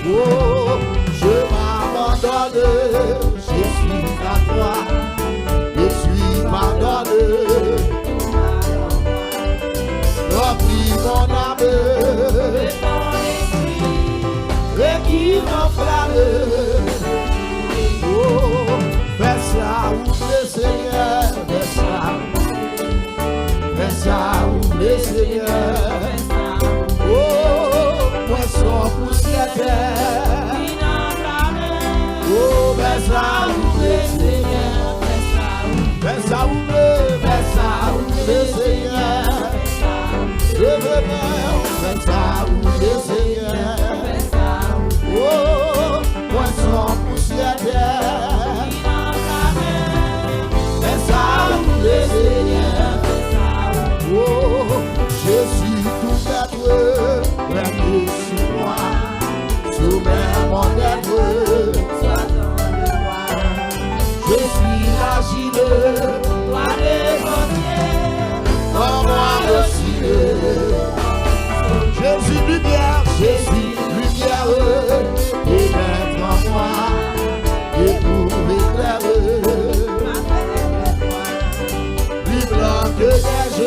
Oh, je m'abandonne, je suis à toi, je suis pardonné. Remplis mon âme de ton esprit et qui m'enflamme. Oh, fais ça, ouvre Seigneur, fais ça, ouvre Seigneur. Oh, poisson poussière. Oh, fais ça, ouvre Seigneur, fais ça, ouvre Seigneur. Je veux bien, fais ça, ouvre Seigneur. Oh, poisson poussière. Fais ça, ouvre Seigneur. Oh, je suis tout être, règne sur moi. Soumets mon être, sois dans le roi. Je suis l'agile, toi l'évangile, en moi aussi. Jésus lumière, et mettre en moi, et pour éclairer, plus blanc que neige,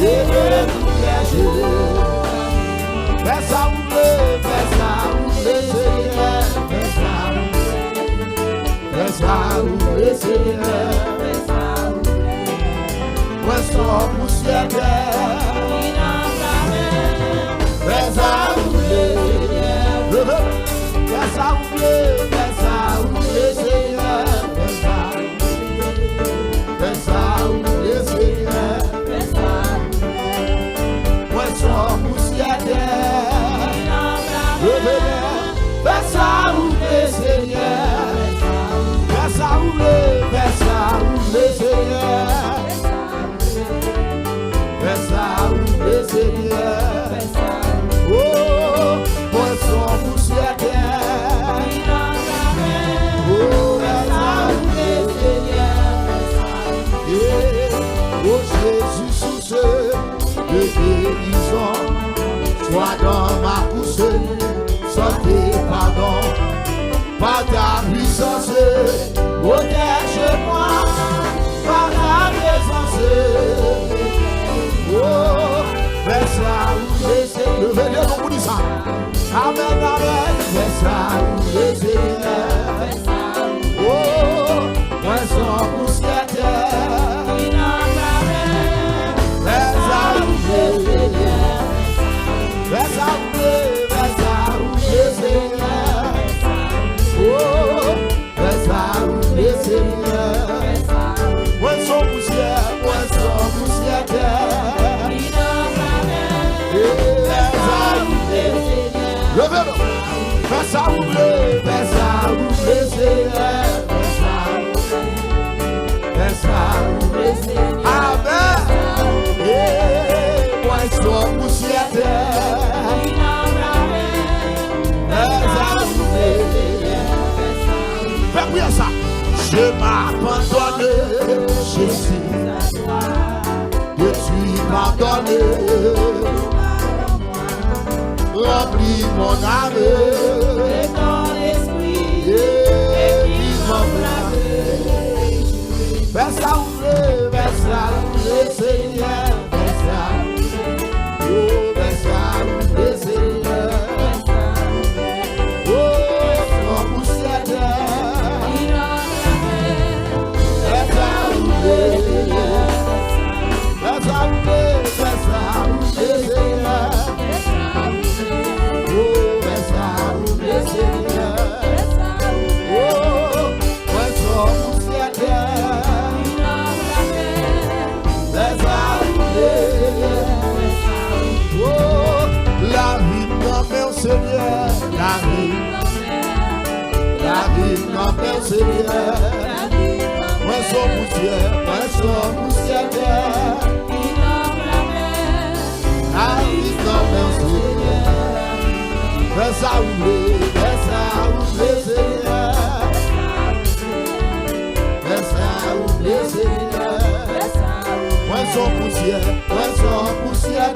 et de tout neige. Fais ça ouvre, Seigneur, fais ça ouvre, Seigneur. Poisson poussière, fais ça ouvre, Seigneur, fais ça ouvre, Seigneur, poisson poussière, fais ça ouvre, Seigneur, fais ça ouvre, Seigneur. Fais ça ouvre Seigneur. Oh, poisson poussière. Oh, fais ça ouvre Seigneur. Oh, Jésus source de guérison, sois dans ma couche, santé, pardon, par ta puissance, protège-moi par ta présence. Oh, fais ça ouvre Seigneur. Levez-le comme vous dites ça. Amen, amen. Fais ça ouvre Seigneur. Oh, poisson poussière. Fais ça ouvre Seigneur. Fais ça ouvre Seigneur. Oh, fais ça ouvre Seigneur. Poisson poussière. Fais ça ouvre Seigneur. Fais ça ouvre Seigneur. Amen. Poisson poussière. Fais ça ouvre Seigneur. Fais ça. Je m'abandonne, Jésus. Je suis pardonné. Remplis mon âme de ton esprit et qui m'enflamme. Fais ça ouvre, Seigneur. Fais ça ouvre, Seigneur. Oh, ton poussière. Fais ça ouvre, Seigneur. Fais ça ouvre, Seigneur. Seigneur, la vie m'appelle Seigneur. Poisson poussière. La vie m'appelle Seigneur. Fais ça ouvre Seigneur. Fais ça ouvre Seigneur. Poisson poussière.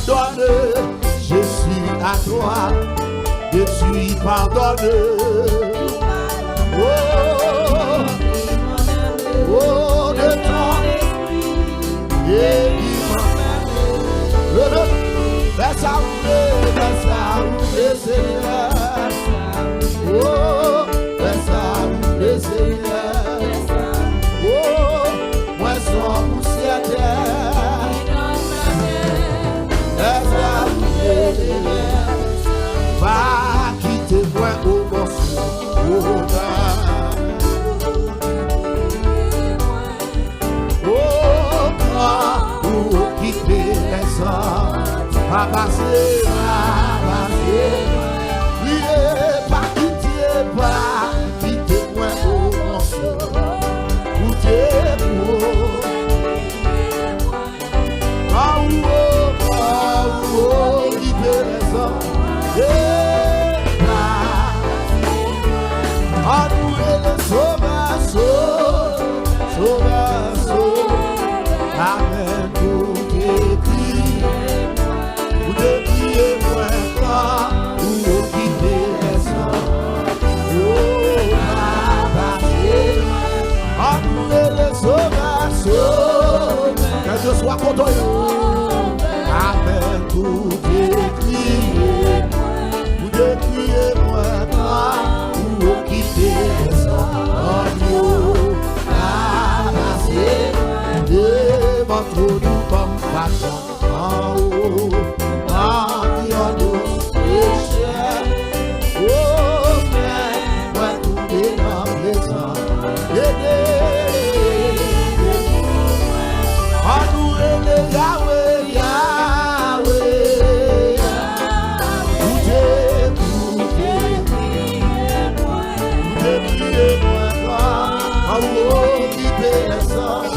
m'abandonne, je suis à toi, je suis pardonné. Oh, oh, de ton esprit, et qui m'emmène. Laisse à rouler, Seigneur. Oh, laisse à rouler, Seigneur. Oh, moi sans poussière terre. Laisse à rouler, pas quitter moi au morceau. Oh, pour quitter les hommes. Pas passer, oui, pas quitter moi au morceau, quitter moi. Ah, quitter les hommes, ah, nous les sauveurs, amen, pour décrire. Que je sois content. Amen, vous décriez moi, vous quittez les hommes, devant trop nous comme façon en haut, en nos péchés. Oh, mais moi, tout est dans les hommes. Yahweh, Yahweh, vous décriez moi, en haut qui paie les hommes.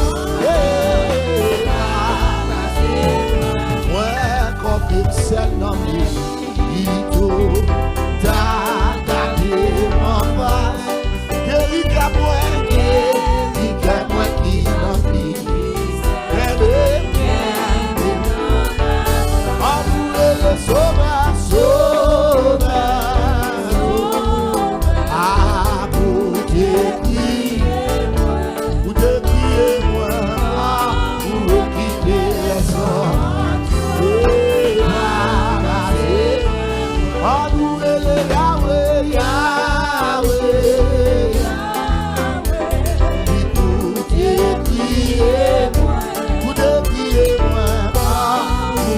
Moi, quand il s'est nommé, il t'a gardé en face. Il y a moins qui n'en vit. Sauveur, ah, vous décriez moi, vous quittez les hommes, ah, nous les Yahweh, Yahweh, vous décriez moi,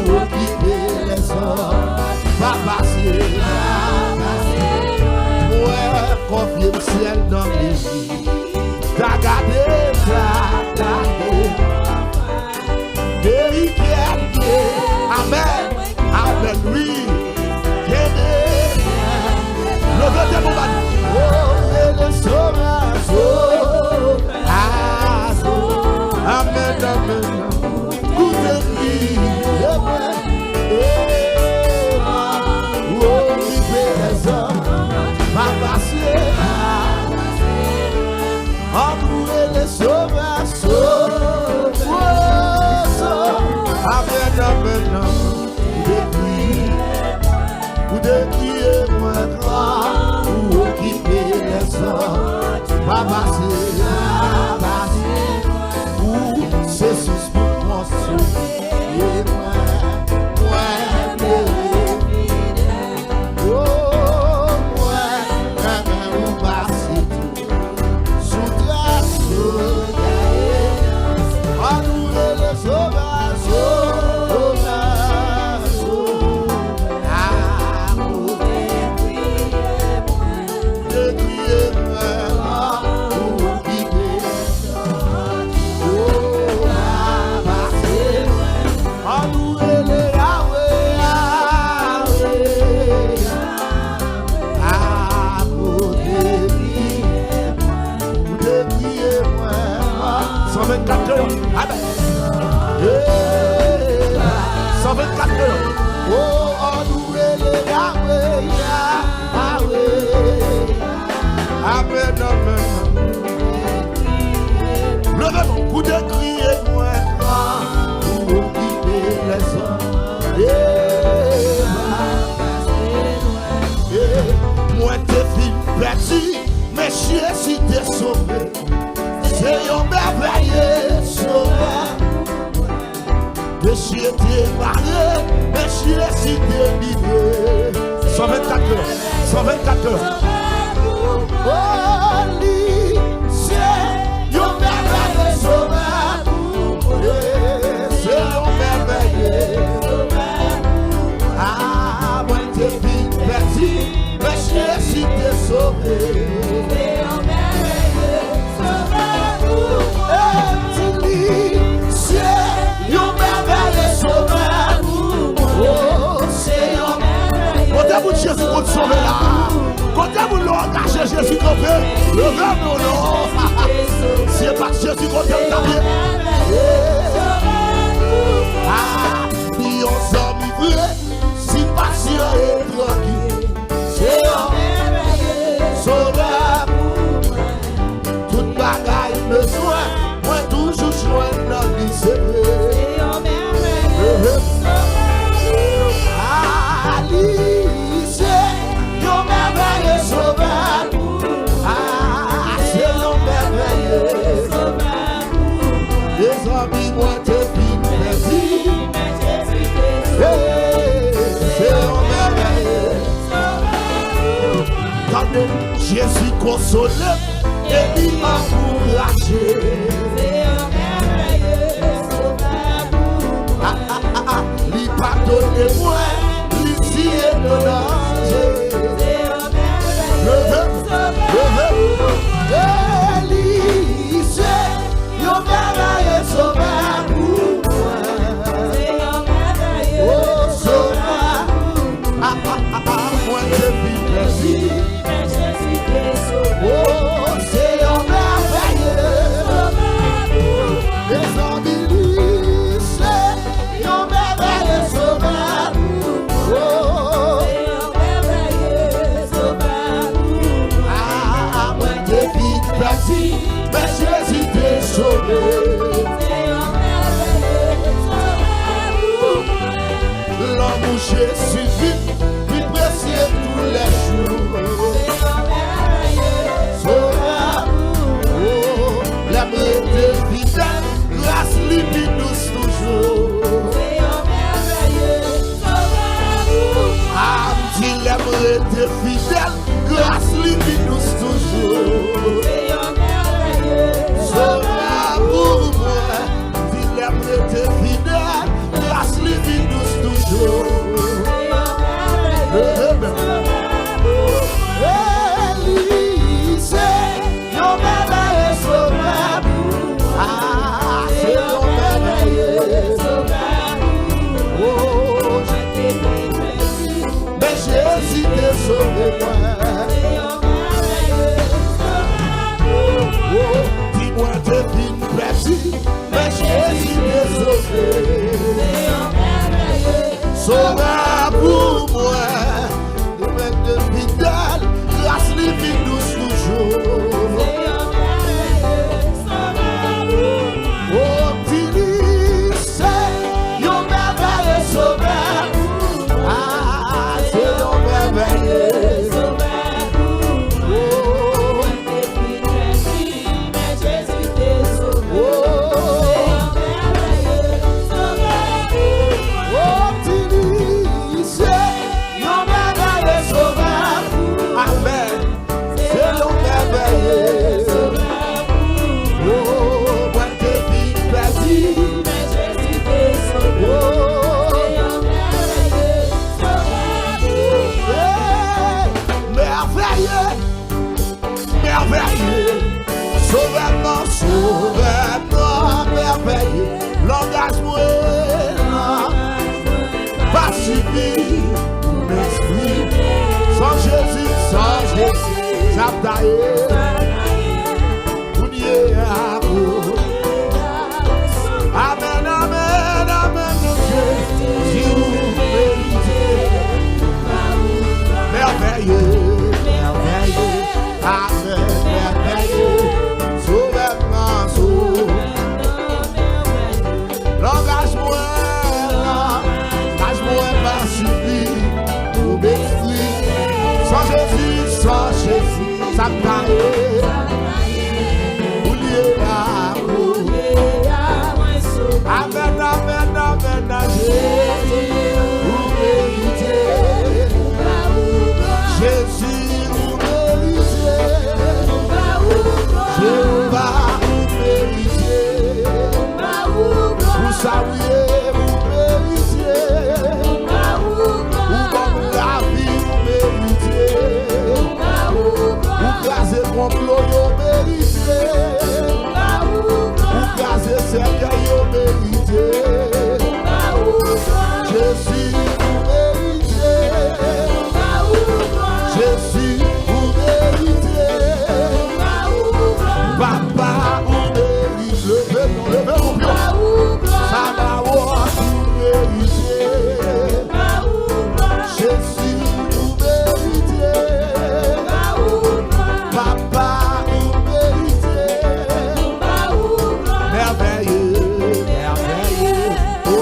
vous quittez les hommes. Va passer, ouais, confie le ciel dans les vies. T'as gardé, amen, amen, oui, levez tes mains, oh, le sauveur, amen, amen, vous décriez moi. Entourer les sauveurs, amen, amen, vous décriez moi grand, vous occupez les hommes, pas passer, vous c'est sous mon soulier, moi, Jésus délivré. 124 heures. 124 heures. Oh, lui, c'est un merveilleux sauveur. C'est un merveilleux sauveur. Ah, moi t'es vite perdu, mais Jésus t'est sauvé. C'est un merveilleux sauveur pour moi. Et dis, c'est un merveilleux sauveur pour moi. Oh, c'est un merveilleux. Quand vous Jésus pour te sauver là, quand vous l'engagez Jésus comme le verbe ou non, c'est pas Jésus qu'on t'aime ta vie. Ah, dis aux hommes vrais, si patient et tranquille, c'est un merveilleux sauveur pour moi. Toute bagaille besoin, moi toujours joindre dans lui, c'est vrai. C'est un merveilleux sauveur. Ah, lui, c'est un merveilleux sauveur pour moi. Ah, c'est un merveilleux sauveur pour moi. Les amis, moi te dis merci. C'est un merveilleux sauveur pour moi. Quand Jésus consolé et il m'a encouragé. C'est un merveilleux sauveur pour moi. Il pardonne moi, il s'y est donné. C'est un merveilleux sauveur pour moi. Élie, c'est un merveilleux sauveur pour moi. C'est un merveilleux sauveur pour moi. Moi je vis plaisir. Oh, c'est un merveilleux sauveur pour moi. Les amis, c'est un merveilleux sauveur pour moi. Oh, c'est un merveilleux sauveur pour moi. Ah, moi je vis plaisir, mais Jésus t'est sauvé. C'est un merveilleux sauveur pour moi. L'amour Jésus vit, il précieux tous les jours. C'est un merveilleux sauveur pour moi. Oh, l'amour de fidèle, grâce lui douce toujours. C'est un merveilleux sauveur pour moi. Ah, dit l'amour de fidèle, grâce lui douce toujours. C'est un merveilleux sauveur pour moi. Dit l'amour de fidèle, grâce lui douce toujours. C'est un merveilleux sauveur pour moi. Élie, c'est un merveilleux sauveur pour moi. Ah, c'est un merveilleux sauveur pour moi. Oh, je t'ai fait, mais Jésus t'a sauvé moi. C'est un merveilleux sauveur pour moi. Oh, dis-moi de vie plaisir, mais Jésus t'a sauvé. C'est un merveilleux sauveur pour moi. De fidèle, grâce les vies douces toujours. C'est un merveilleux sauveur pour moi. Oh, dis-lui, c'est un merveilleux sauveur pour moi. Ah, c'est un merveilleux sauveur pour moi. Oh, mais Jésus t'est sauvé. Oh, c'est un merveilleux sauveur pour moi. Oh, dis-lui, c'est un merveilleux sauveur pour moi. Amen. C'est un merveilleux sauveur pour moi. Oh, moi te vis plaisir, mais Jésus t'est sauvé. Oh, c'est un merveilleux sauveur pour moi. Merveilleux, merveilleux, sauveur-moi, sauveur-moi, merveilleux. L'engagement, pas suffit, m'esprit. Sans Jésus, ça taille. Amen, amen, amen, Jésus, merveilleux, merveilleux, amen, merveilleux, sauveur-moi, l'engagement pas suffit pour m'expliquer. Sans Jésus, ça taille. Amen, amen, amen, Jésus. complot yo mérité. Ou gazer cercueil yo mérité. Jésus vous mérité. Jésus vous mérité. Papa vous mérite. Levez mon pied. Ça va vous mérité. Jésus vous mérité. Papa vous mérité. Merveilleux, merveilleux. Oh,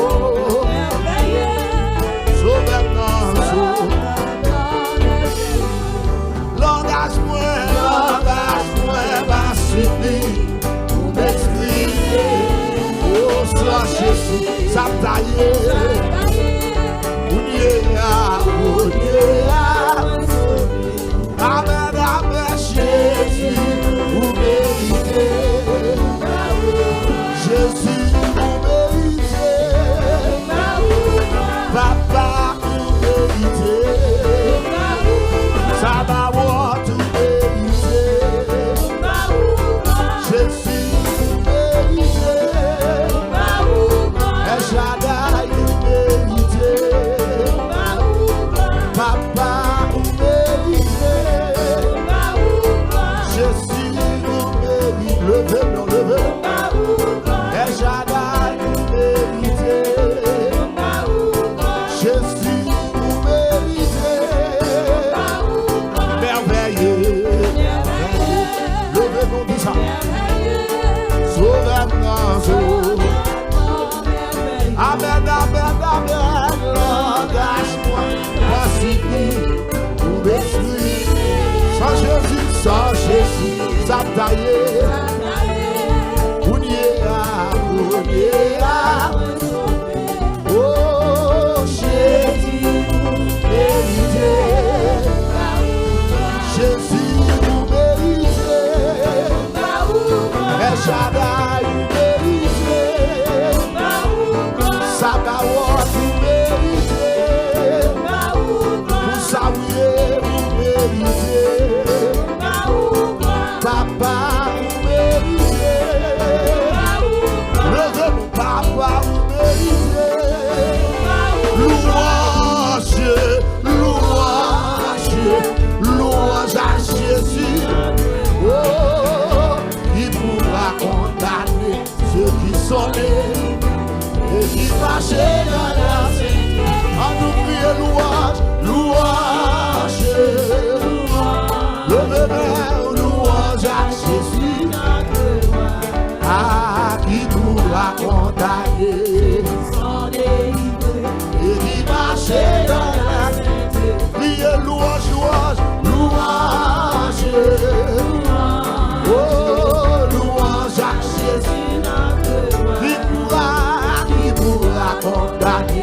sauveur-moi, l'engagement va suffire pour m'exprimer. Oh, soit Jésus, ça taillé. Amen, amen, Jésus, vous méritez. Jésus, vous méritez. Papa, vous méritez. Ça va voir tout mériter. Jésus, vous méritez. El Shaddai, vous méritez. Papa, vous méritez. Jésus, vous méritez. Levez. El Shaddai, vous méritez. Jésus, vous méritez. Merveilleux, merveilleux. Levez-nous du sang. Sauveur-nous. Amen, amen, amen. L'engagement va suffire pour m'exprimer. Sans Jésus, ça taillé. Oh, Jésus, vous méritez. Jésus, vous méritez. El Shaddai, vous méritez. Sabaoth, vous méritez. Moussaouye, vous méritez. Papa, vous méritez. Levez-vous, papa, vous méritez. Louange, louange, louange à Jésus. Oh, il pourra condamner ceux qui sont nés et qui marchaient dans la sainteté. En nous crier louange, louange, levez-vous, louange à Jésus. Ah, qui pourra condamner et qui marchaient dans la sainteté. Criez louange, louange, louange. Oh, louange à Jésus. Qui pourra condamner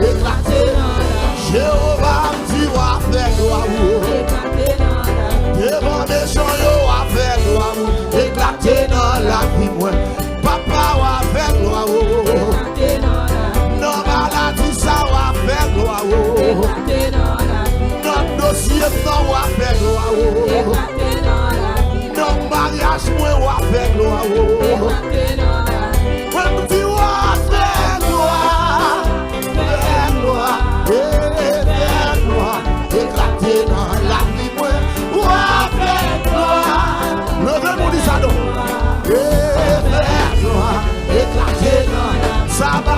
éclaté. Jéhovah dit ou a fait gloire. Devant des gens yo a fait gloire. Éclaté dans la vie moi. Papa ou a fait gloire. Non maladie ça ou a fait gloire. Non dossier non ou a fait gloire. Non mariage moi ou a fait gloire. When tu as fait gloire, éclaté dans la vie, moi, ou a fait gloire. Levez mon disado, faire gloire, éclaté dans ça va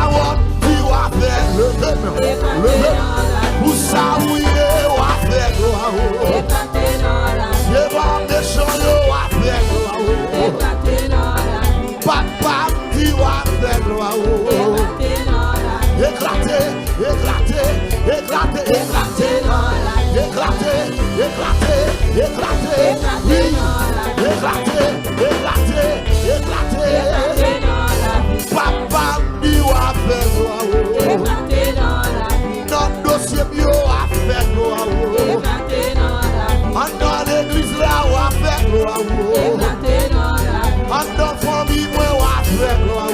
tu as fait levez, pour ça oui, ou a fait gloire. Devant des gens, ou a fait gloire. Papa qui a fait gloire. Éclaté, éclaté, éclaté, éclaté, éclaté, éclaté, éclaté, oui, éclaté, éclaté, éclaté. Papa qui a fait gloire. Notre dossier bio a fait gloire. Dans l'église là on a fait gloire. Dans famille moi on a fait gloire.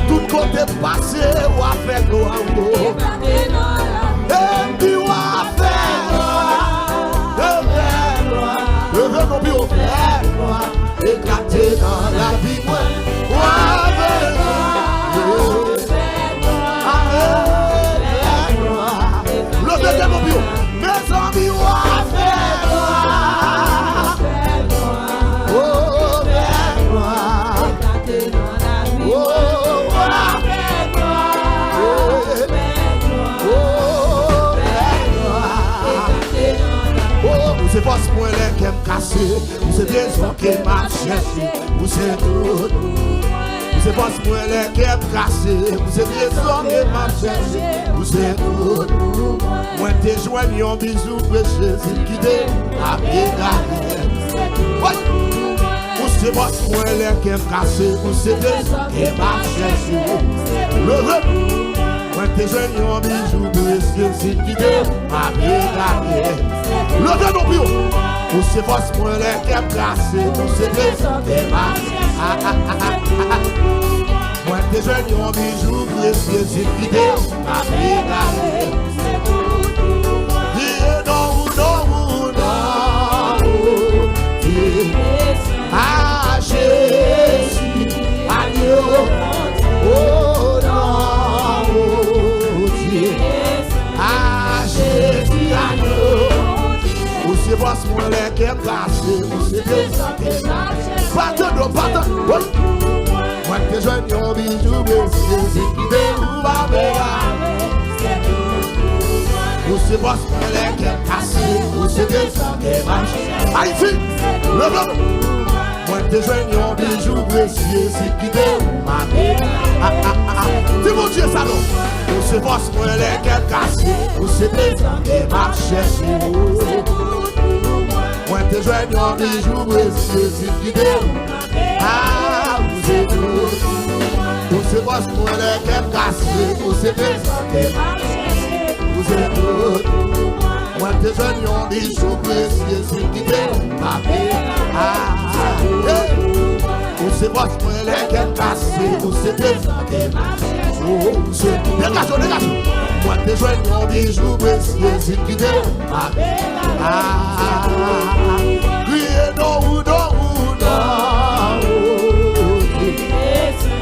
Tout côté passé on a fait gloire. Et puis on a fait gloire. Le nom bio fait gloire. Éclaté dans la vie moi on a fait gloire. Le deuxième nom bio. Mes amis on a fait gloire. Oh fait gloire. Oh fait gloire. Oh vous c'est pas ce point là qui me cassé. Vous c'est des gens qui m'a cherché. Vous c'est tout. Vous c'est pas ce point là qui me cassé. Vous c'est des gens qui m'a cherché. Vous c'est tout. Moi t'es joigné en bisou péché. C'est qui t'es à pied d'arrêt. Vous c'est pas ce point là qui me cassé. Vous c'est des gens qui m'a cherché. Le moi t'es joigné en bisou péché. C'est qui t'es à pied d'arrêt. Le deux non plus. Vous c'est pas ce point là qui me cassé. Vous c'est des gens qui m'a cherché. Moi t'es joigné en bisou péché. C'est qui t'es à pied d'arrêt. Ah Jésus, agneau, oh non, Dieu. Ah Jésus, agneau. Vous c'est pas ce moment là qui est cassé, vous c'est des pas de oui. Moi que je n'ai pas bijou, monsieur, c'est qui déroule ma mère. Vous c'est pas ce moment là qui est cassé, vous c'est des Haïti, le blanc. Moi t'es jeune, yon bijou précieux, c'est qui déroule ma vie. Dis mon Dieu, ça non. Vous c'est pas ce point là qu'elle casse. Vous c'est des qui marchent chez vous. Moi t'es jeune, yon bijou précieux, c'est qui déroule ma vie. Ah, vous êtes tout. Vous c'est pas ce point là qu'elle casse. Vous c'est des qui marchent chez vous. Vous êtes tout. Moi t'es jeune, yon bijou précieux, c'est qui déroule ma vie. Ah, vous c'est pas ce point là qu'elle casse. Vous c'est des qui marchent. Dégage. Moi t'es jeune, yon bijou précieux, c'est qui déroule ma vie. Ah, criez non.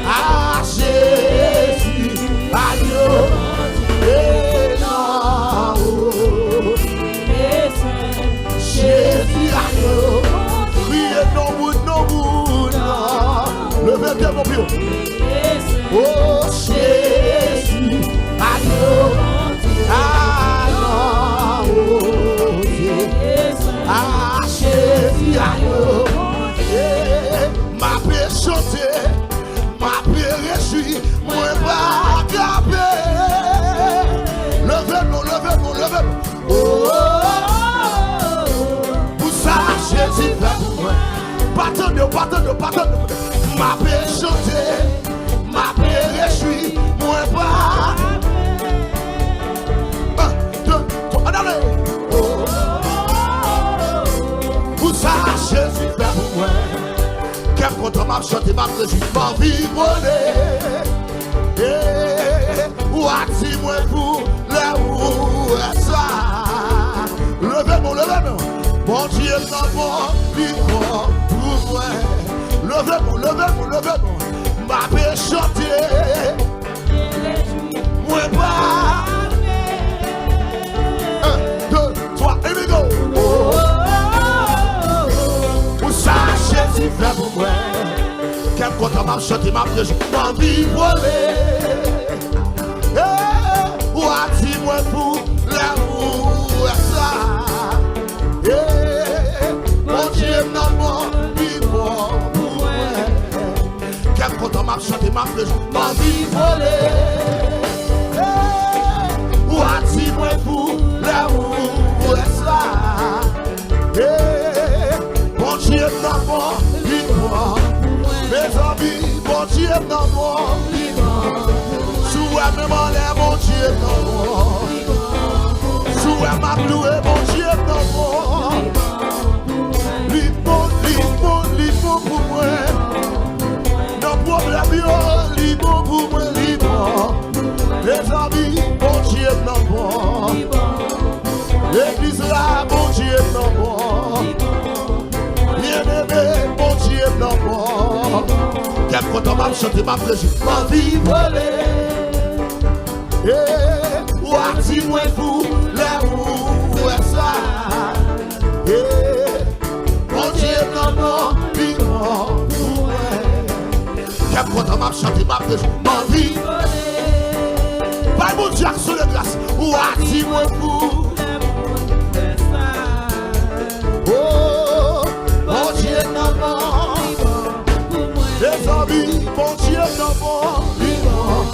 Ah, Jésus, agneau. Jésus agneau, criez non. Levez bien mon pied. Oh Jésus agneau, ah non, ah Jésus agneau. chanter ma plaisir, ma vie volée. Ou attire-moi pour la roue, ça. Levez-moi. Mon Dieu, non, mon vivant pour moi. Levez-moi. Ma paix chanter. Moi pas. 1, 2, 3, here we go. Où ça, Jésus fait pour moi. Quel content m'a chanté ma piège, ma vie volée. Ou attire-moi pour l'amour, ça. Mon Dieu, non, mon vivant pour moi. Quel content m'a chanté ma piège, ma vie volée. Ou attire-moi pour l'amour, ça. Mon Dieu, non, mon vivant. Mes amis, mon Dieu, non, mon vivant. Souhait même en l'air, mon Dieu, non, mon. Souhait m'a loué, mon Dieu, non, mon. Libre pour moi. Non problème, libre pour moi, libre. Les amis, mon Dieu, non, mon. L'église là, mon Dieu, non, mon. Bien-aimé, mon Dieu, non, mon. Quel content m'a chanté ma plaisir, ma vie volée. Ou attire-moi pour l'amour, ça. Mon Dieu, non, mon vivant pour moi. Quel content m'a chanté ma plaisir, ma vie volée. Pas mon Dieu, sur les glaces. Ou attire-moi pour l'amour, ça. Oh, mon Dieu, non, mon. Les amis, mon Dieu, non, mon vivant.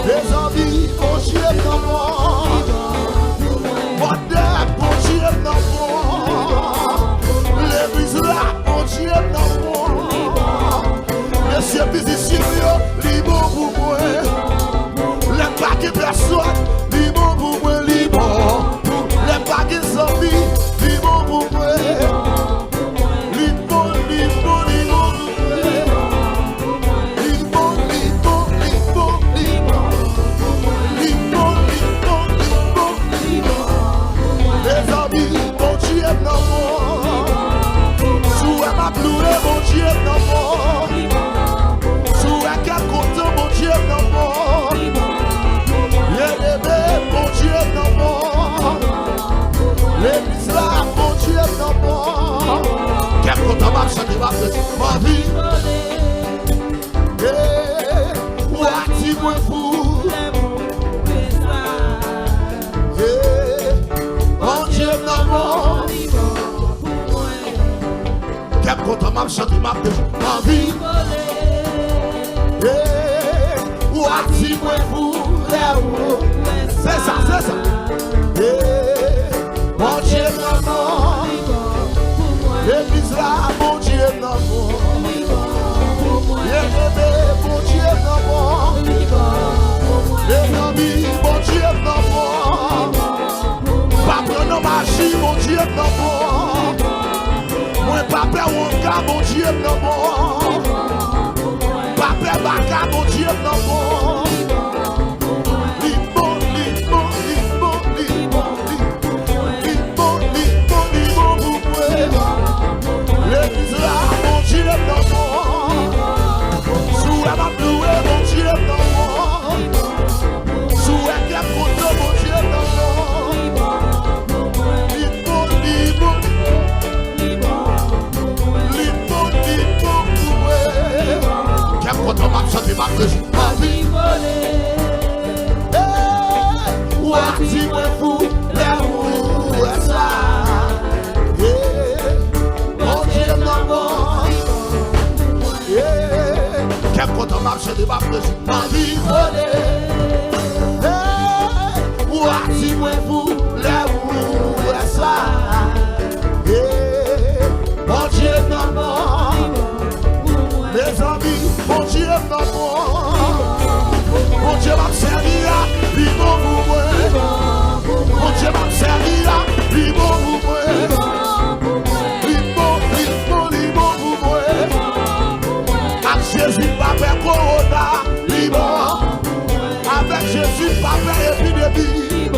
Les amis, mon Dieu, non, mon. Mon Dieu, non, mon. L'église là, mon Dieu, non, mon. Messieurs musiciens, libre pour moi. Les paquets personnes, libre pour moi, libre. Les paquets zombies, libre pour moi. Mon Dieu, non, mon. Sous un cap content, mon Dieu, non, mon. Bien-aimé, mon Dieu, non, mon. L'église là, mon Dieu, non, mon. Quel content m'a chanté ma petite, ma vie. Ou attire-moi pour mon Dieu, non, mon. Quel content m'a chanté ma vie. Ou attire-moi pour l'amour. C'est ça. Mon Dieu, non, mon. L'église là, mon Dieu, non, mon. Bien-aimé, mon Dieu, non, mon. Les amis, mon Dieu, non, mon. Pas prendre magie, mon Dieu, non, mon. Moi, papa, on garde, mon Dieu, non, mon. Papa, baka, mon Dieu, non, mon. L'église là, mon Dieu, non, mon. Sous la map loué, mon Dieu, non, mon. Sous la cap content, mon Dieu, non, mon. Quel content m'a chanté ma plaisir, ma vie volée. Ou attire-moi pour l'amour, ça. Mon Dieu, non, mon. Quel content m'a chanté ma plaisir, ma vie volée. Ou attire-moi pour l'amour, ça. Mon Dieu, non, mon. Les amis, mon Dieu, non, mon. Mon Dieu m'a servi là, il va vous voir. Mon Dieu m'a servi là, il va vous voir. Il va vous voir. Jésus pas fait épidémie.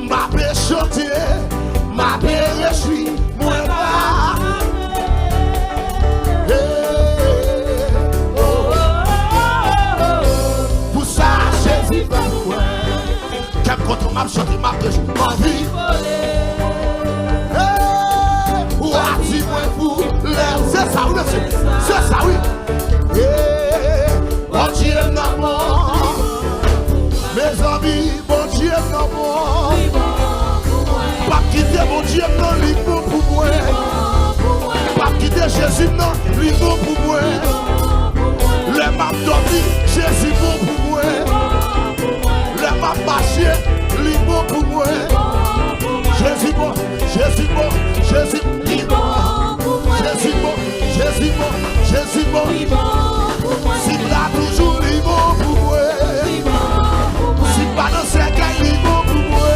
Ma paix chanter, ma paix réjouir, moi pas. Pour ça, Jésus va nous. Quand on m'a chanté, ma paix, ma vie. Ou dis-moi pour c'est ça, oui, c'est ça, oui. Bon Dieu, non, mes amis, bon Dieu, non, pas quitter mon Dieu, non, il faut pour moi. Pas quitter Jésus, non, il faut pour moi. Les m'a dormi, Jésus faut pour moi. Les m'a marché, il faut pour moi. Jésus bon, Jésus bon, Jésus bon, Jésus bon, Jésus bon, Jésus bon. Si là toujours il faut pour moi. Si pas dans ces cas, il faut pour moi.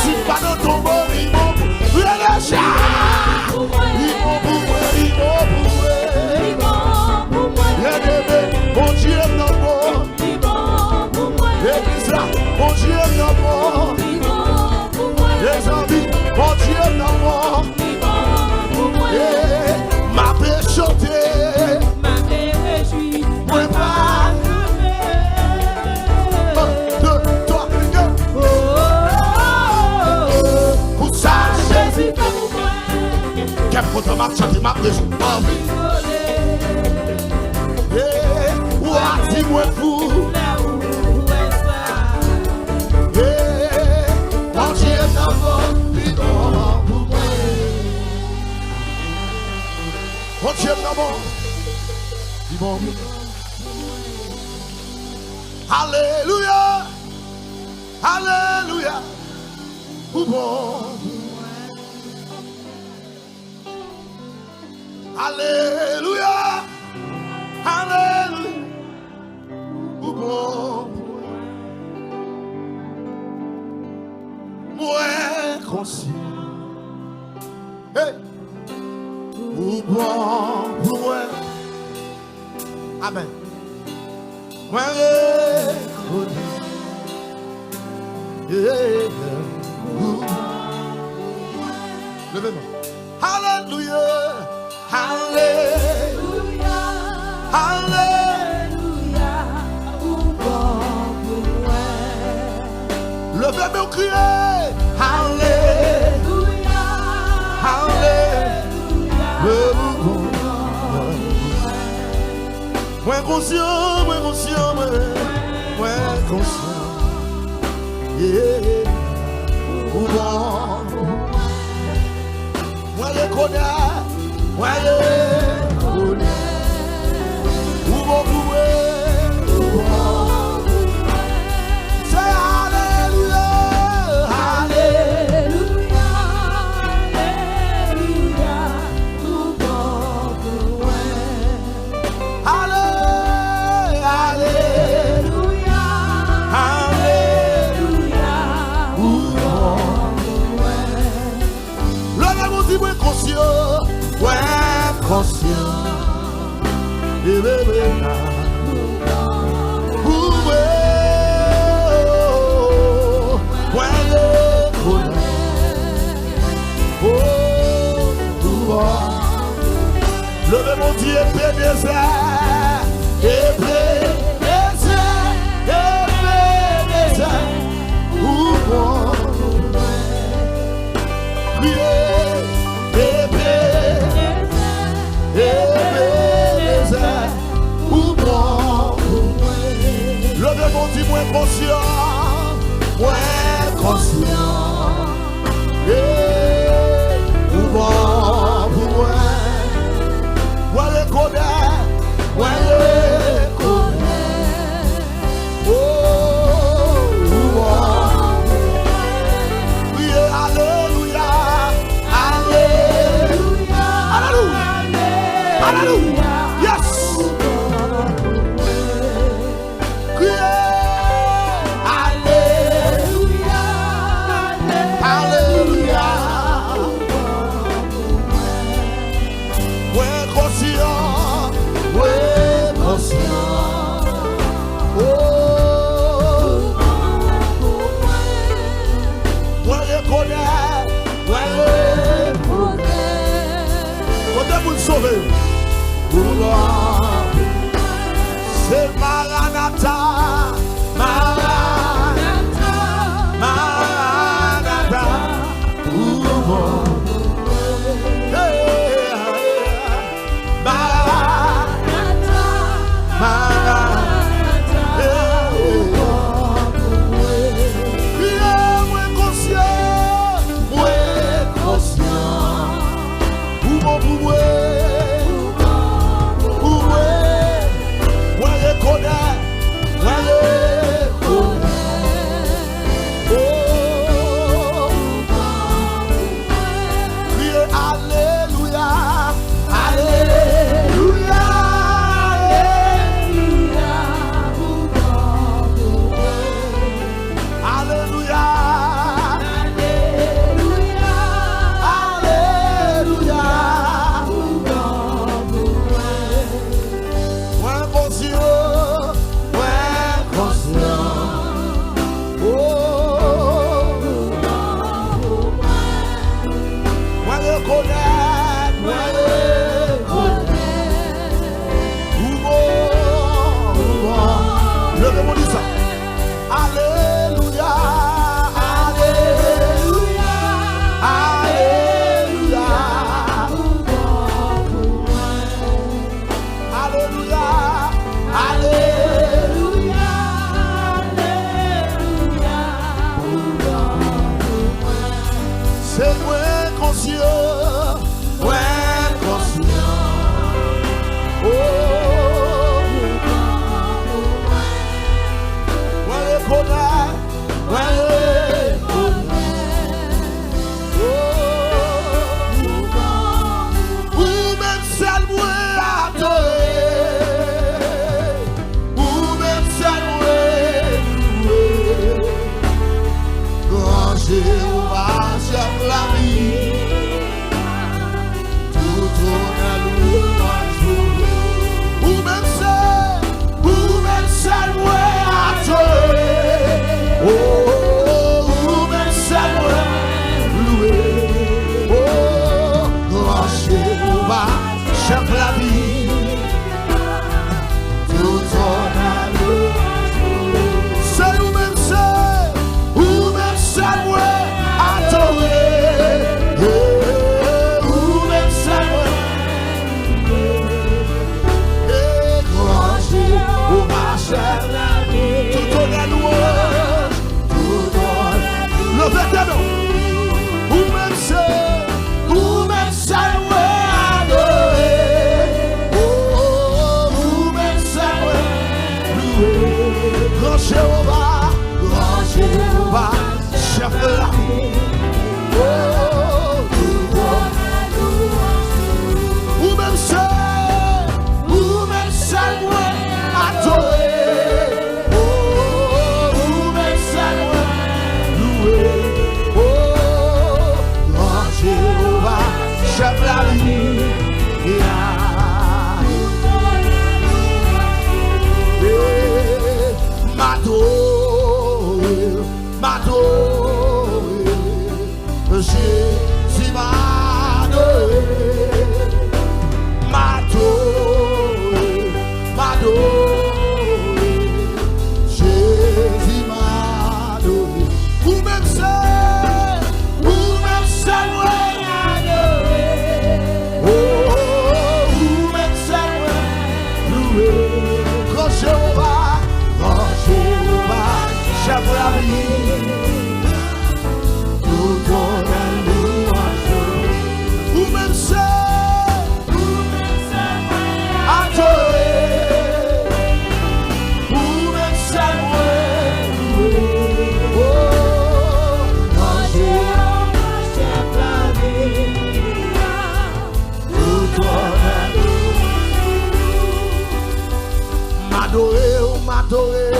Si pas dans ton bon, il faut pour moi. Il faut pour moi, il faut pour moi. Mon Dieu non bon. L'église là, mon Dieu non bon. Les amis, mon Dieu non bon. Ma paix chantée, ma paix réjouie, moi pas. Pour ça, Jésus pas pour moi. qu'est-ce qu'on m'a chanté, ma paix chantée. Dis-moi fou. Mon Dieu non bon, il bon pour moi. Mon Dieu non bon, il bon. Alléluia, Alléluia, pour bon. Alléluia, Alléluia, pour bon. Moi conscient, hey, pour bon, pour moi. Amen. Moi reconnu, levez-moi. Alléluia, Alléluia, Alléluia, Pour moi. levez-moi, criez. Alléluia, Alléluia, moins conscient, moins conscient, moins conscient. Yeah, ou bon, moi le connais, moi le connais. Ou bon, ou bon, c'est Alléluia, Alléluia, Alléluia, pour moi. Alléluia, Alléluia, Alléluia, pour moi. l'homme vous dit moins conscient, moins conscient. Et bébé, pour moi, moins le connaît. Oh, pour moi. Levez mon Dieu, paix des airs, et paix des airs, et paix des airs, pour moi. Le monde dit moins conscient, ou bon, ou le connaît, oh, ou bon, oui, alléluia, alléluia, alléluia, alléluia, yes. Sauver, c'est Maranatha, Maranatha, Maranatha, Maranatha, Maranatha, moins conscient, ou bon pour moi. C'est moins conscient, M'adorer, m'adorer,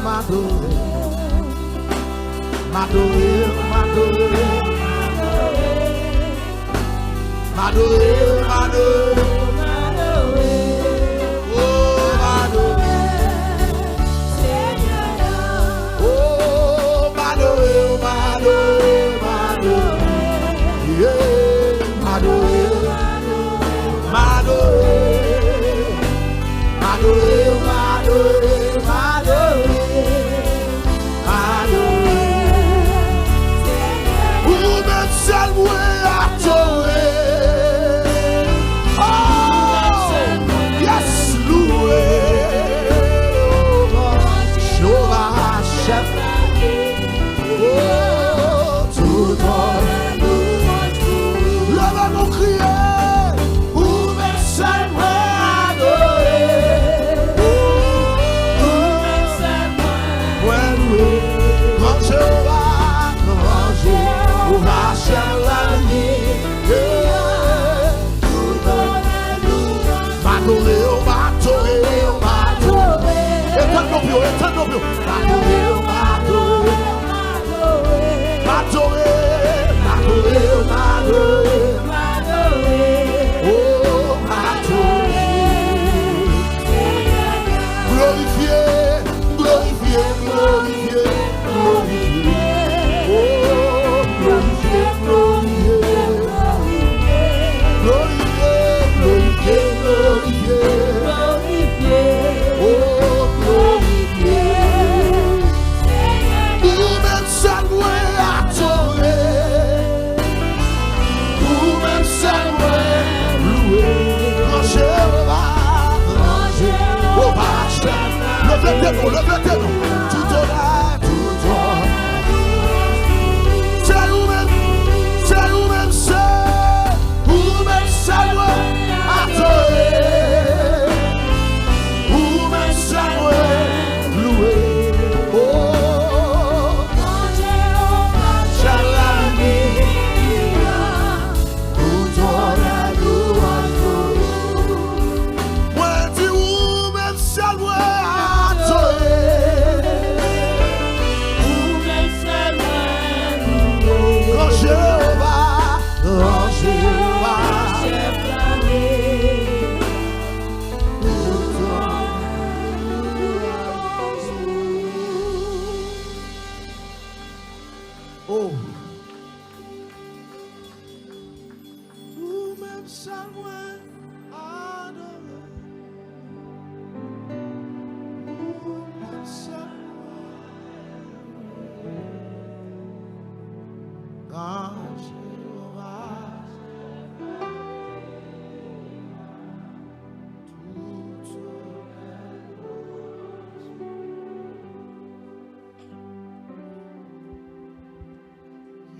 m'adorer. M'adorer, m'adorer. M'adorer, m'adorer.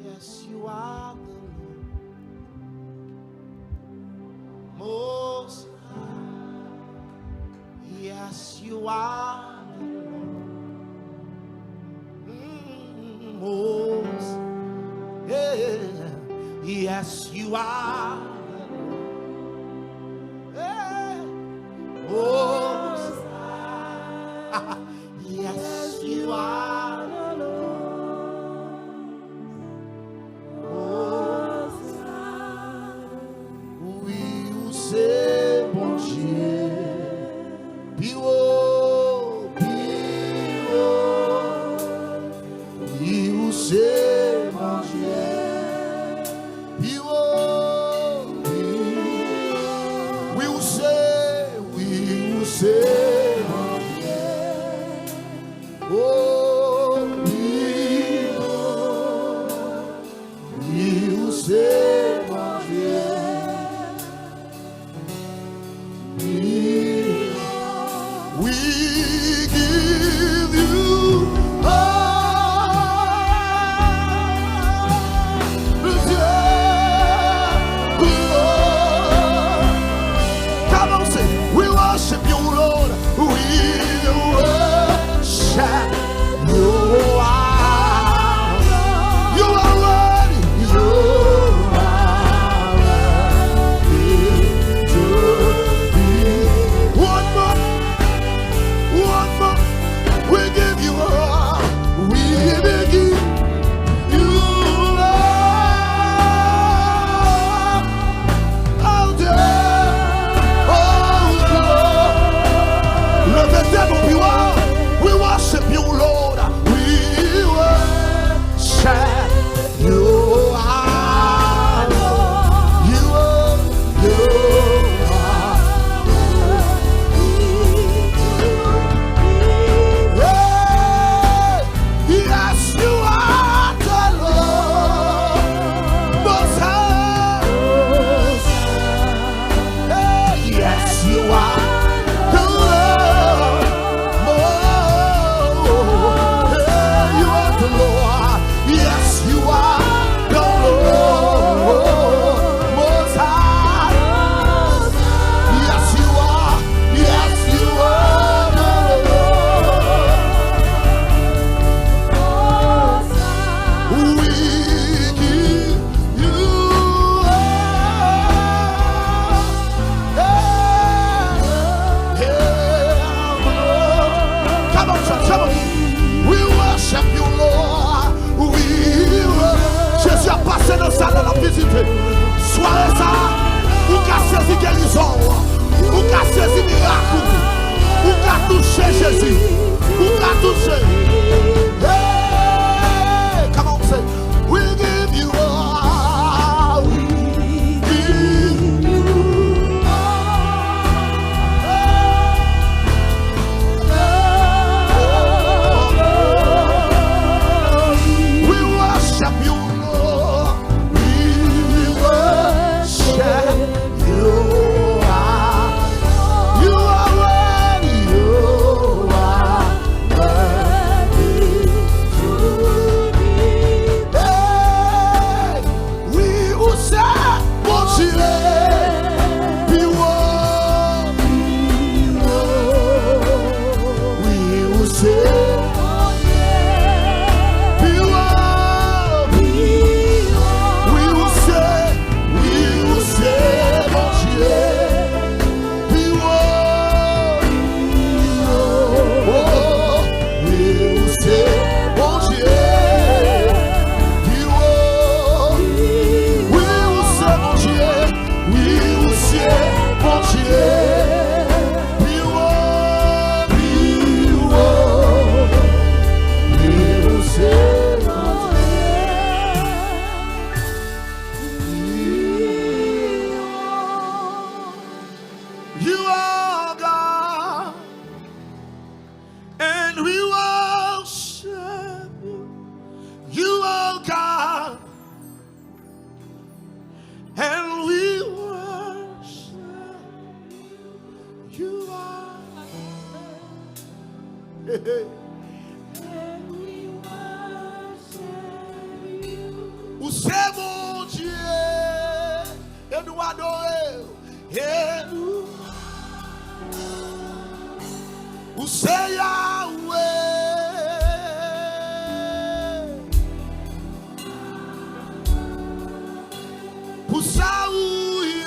Yes, you are the Lord Most High. Yes, you are the Lord Most. Yeah. Yes, you are the Lord. Yeah. Most High. Yes, you are the Lord. C'est bon Dieu, Pio, Pio, Pio, c'est bon Dieu, Pio, Pio, oui, c'est bon Dieu, oh, Pio, Pio, c'est bon Dieu. We give you all. Come on, say, we worship you, Lord. adorer Jésus. Pour la toucher. Hey, come on, say, we give you all. We give you all. We worship you, Lord. We worship you. You are worthy, you are worthy to be. Hey, we will say, won't you be one? We will say, be one. We will say, won't you be one? Oh, we will say, won't you be one? We will say, won't you? We will say, won't you be one? Be one. We will say, you are God, and we worship you. You are God, and we worship you. You are. Hey, hey. Vous c'est mon Dieu, et nous adorer, et nous. Vous c'est Yahweh. Vous ça où il est.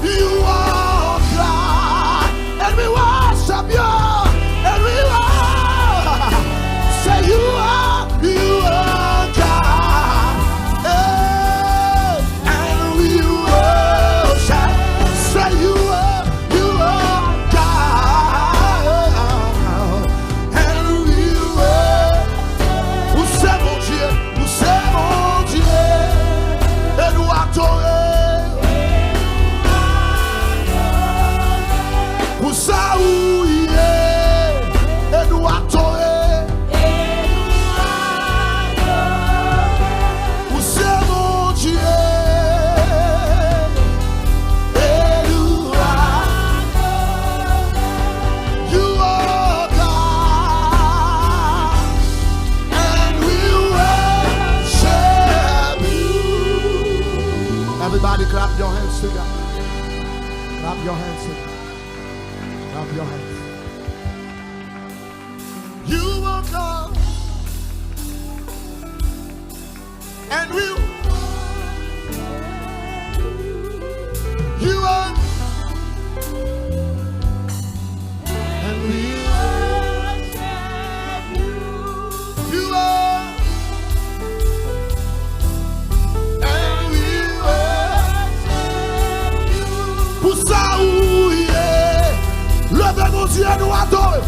You are God, and we worship you, and we are. Say you are God, and we worship. Say you are God, and we worship. Vous c'est mon Dieu, et nous adorer. Pour ça où il est, et nous adorer. Pour c'est mon Dieu, et nous adorer. You are God, and we worship you. Everybody clap your hands together. Clap your hands together. Clap your hands. You are God, and we. You are, and we. You are, and we. Pour ça où il est, levez nos yeux, nous adorons.